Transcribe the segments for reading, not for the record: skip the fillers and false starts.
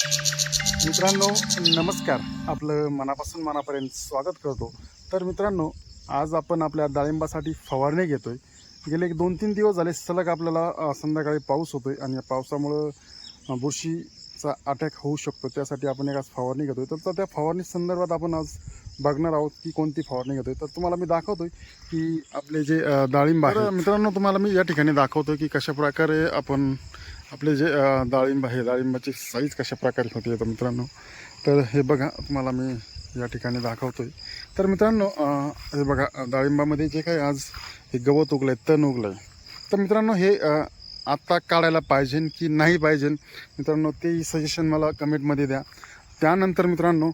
मित्रांनो नमस्कार, आपलं मनापासून मनापर्यंत स्वागत करतो। तर मित्रांनो, आज आपण आपल्या डाळिंबासाठी फवारणी घेतोय। गेले 2-3 दिवस झाले सलग आपल्याला संध्याकाळी पाऊस होतोय आणि या पावसामुळे बुरशीचा अटॅक होऊ शकतो। त्यासाठी आपण एक आज फवारणी घेतोय। तर त्या फवारणी संदर्भात आपण आज बघणार आहोत की कोणती फवारणी घेतोय। तर तुम्हाला मी दाखवतोय की आपले जे डाळिंब आहे। मित्रांनो, तुम्हाला मी या ठिकाणी दाखवतोय की कशा प्रकारे आपण आपले जे डाळिंब आहे, डाळिंबाची साईज कशा प्रकारे होते। तर मित्रांनो, तर हे बघा, तुम्हाला मी या ठिकाणी दाखवतोय। तर मित्रांनो, हे बघा, डाळिंबामध्ये जे काही आज हे गवत उगलंय, तण उगलंय, तर मित्रांनो हे आत्ता काढायला पाहिजे की नाही पाहिजे मित्रांनो, ते सजेशन मला कमेंटमध्ये द्या। त्यानंतर मित्रांनो,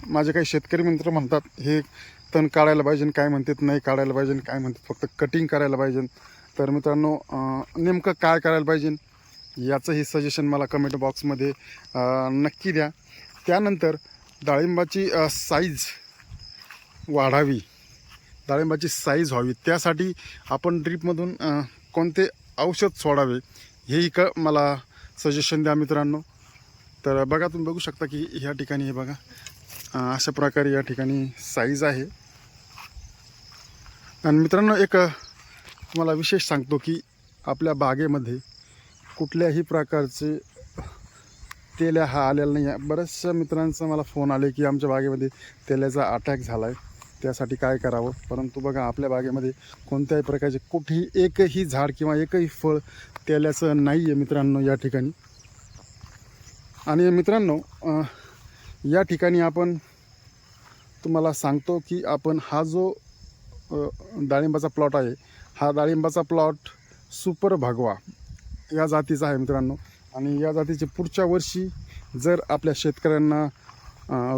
माझे काही शेतकरी मित्र म्हणतात हे तण काढायला पाहिजे, काय म्हणतात नाही काढायला पाहिजे, काय म्हणतात फक्त कटिंग करायला पाहिजे। तर मित्रांनो, नेमकं काय करायला पाहिजे याचंही सजेशन मला कमेंट बॉक्समध्ये नक्की द्या। त्यानंतर डाळिंबाची साईज वाढावी, डाळिंबाची साईज व्हावी, त्यासाठी आपण ड्रीपमधून कोणते औषध सोडावे हेही मला सजेशन द्या मित्रांनो। तर बघा, तुम्ही बघू शकता की ह्या ठिकाणी हे बघा, अशा प्रकारे या ठिकाणी साईज आहे। आणि मित्रांनो, एक तुम्हाला विशेष सांगतो की आपल्या बागेमध्ये कुठल्याही प्रकारचे तेल्या हा आलेला नाही आहे। बऱ्याचशा मित्रांचा मला फोन आले की आमच्या बागेमध्ये तेल्याचा अटॅक झाला आहे, त्यासाठी काय करावं। परंतु बघा, आपल्या बागेमध्ये कोणत्याही प्रकारचे कुठेही एकही झाड किंवा एकही फळ तेल्याचं नाही आहे मित्रांनो या ठिकाणी। आणि मित्रांनो, या ठिकाणी आपण तुम्हाला सांगतो की आपण हा जो डाळिंबाचा प्लॉट आहे, हा डाळिंबाचा प्लॉट सुपर भगवा या जातीचा आहे मित्रांनो। आणि या जातीचे पुढच्या वर्षी जर आपल्या शेतकऱ्यांना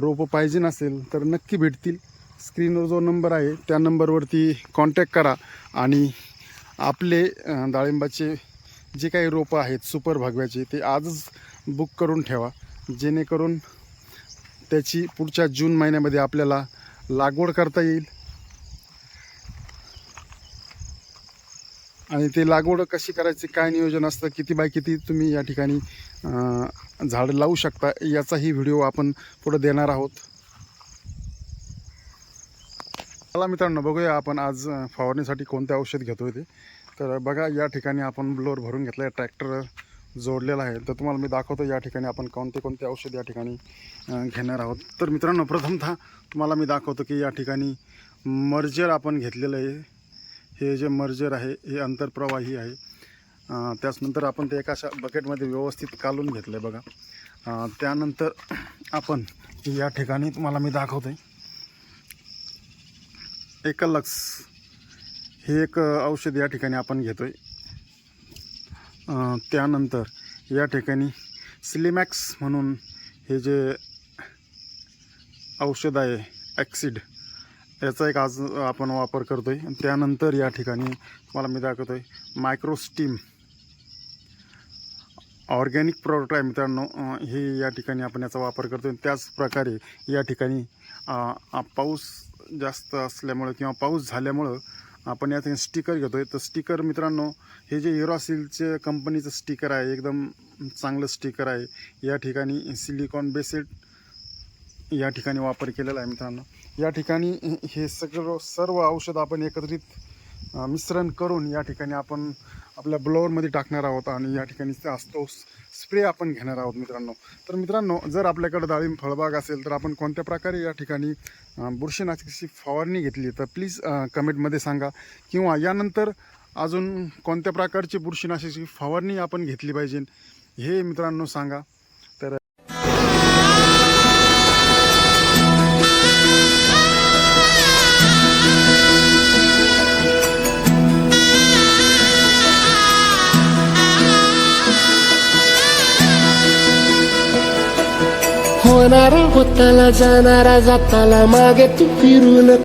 रोपं पाहिजे नसेल तर नक्की भेटतील। स्क्रीनवर जो नंबर आहे त्या नंबरवरती कॉन्टॅक्ट करा आणि आपले डाळिंबाचे जे काही रोपं आहेत सुपर भगव्याचे ते आजच बुक करून ठेवा, जेणेकरून त्याची पुढच्या जून महिन्यामध्ये आपल्याला लागवड करता येईल। आणि ते लागवड कशी करायची, काय नियोजन असतं, किती बाय किती तुम्ही या ठिकाणी झाडं लावू शकता, याचाही व्हिडिओ आपण पुढे देणार आहोत। चला मित्रांनो, बघूया आपण आज फवारणीसाठी कोणते औषध घेतोय ते। तर बघा, या ठिकाणी आपण ब्लोअर भरून घेतला आहे, ट्रॅक्टर जोडलेला आहे। तर तुम्हाला मी दाखवतो या ठिकाणी आपण कोणते औषध या ठिकाणी घेणार आहोत। तर मित्रांनो, प्रथमतः तुम्हाला मी दाखवतो की या ठिकाणी मर्जर आपण घेतलेलं आहे। हे जे मर्जर आहे हे अंतरप्रवाही आहे। त्यानंतर आपण ते एका अशा बकेटमध्ये व्यवस्थित काढून घेतलं आहे बघा। त्यानंतर आपण या ठिकाणी तुम्हाला मी दाखवतो आहे एकलक्स, हे एक औषध या ठिकाणी आपण घेतो आहे। त्यानंतर या ठिकाणी सिलिमॅक्स म्हणून हे जे औषध आहे ॲक्सिड, याचा एक आज आपण वापर करतो आहे। त्यानंतर या ठिकाणी तुम्हाला मी दाखवतो आहे मायक्रोस्टीम, ऑर्गॅनिक प्रॉडक्ट आहे मित्रांनो, हे या ठिकाणी आपण याचा वापर करतो आहे। त्याचप्रकारे या ठिकाणी पाऊस जास्त असल्यामुळं किंवा पाऊस झाल्यामुळं आपण या ठिकाणी स्टिकर घेतो आहे। तर स्टिकर मित्रांनो, हे जे युरासिलचे कंपनीचं स्टिकर आहे, एकदम चांगलं स्टिकर आहे। या ठिकाणी सिलिकॉन बेस्ड या ठिकाणी वापर केलेला आहे मित्रांनो। या ठिकाणी हे सर्व औषध आपण एकत्रित मिश्रण करून या ठिकाणी आपण आपल्या ब्लोअरमध्ये टाकणार आहोत आणि या ठिकाणी असतो स्प्रे आपण घेणार आहोत मित्रांनो। तर मित्रांनो, जर आपल्याकडे डाळिंब फळबाग असेल तर आपण कोणत्या प्रकारे या ठिकाणी बुरशीनाशकाची फवारणी घेतली तर प्लीज कमेंटमध्ये सांगा, किंवा यानंतर अजून कोणत्या प्रकारची बुरशीनाशकाची फवारणी आपण घेतली पाहिजे हे मित्रांनो सांगा। तर होणारा होताला जाणारा जाताला मागे तू फिरून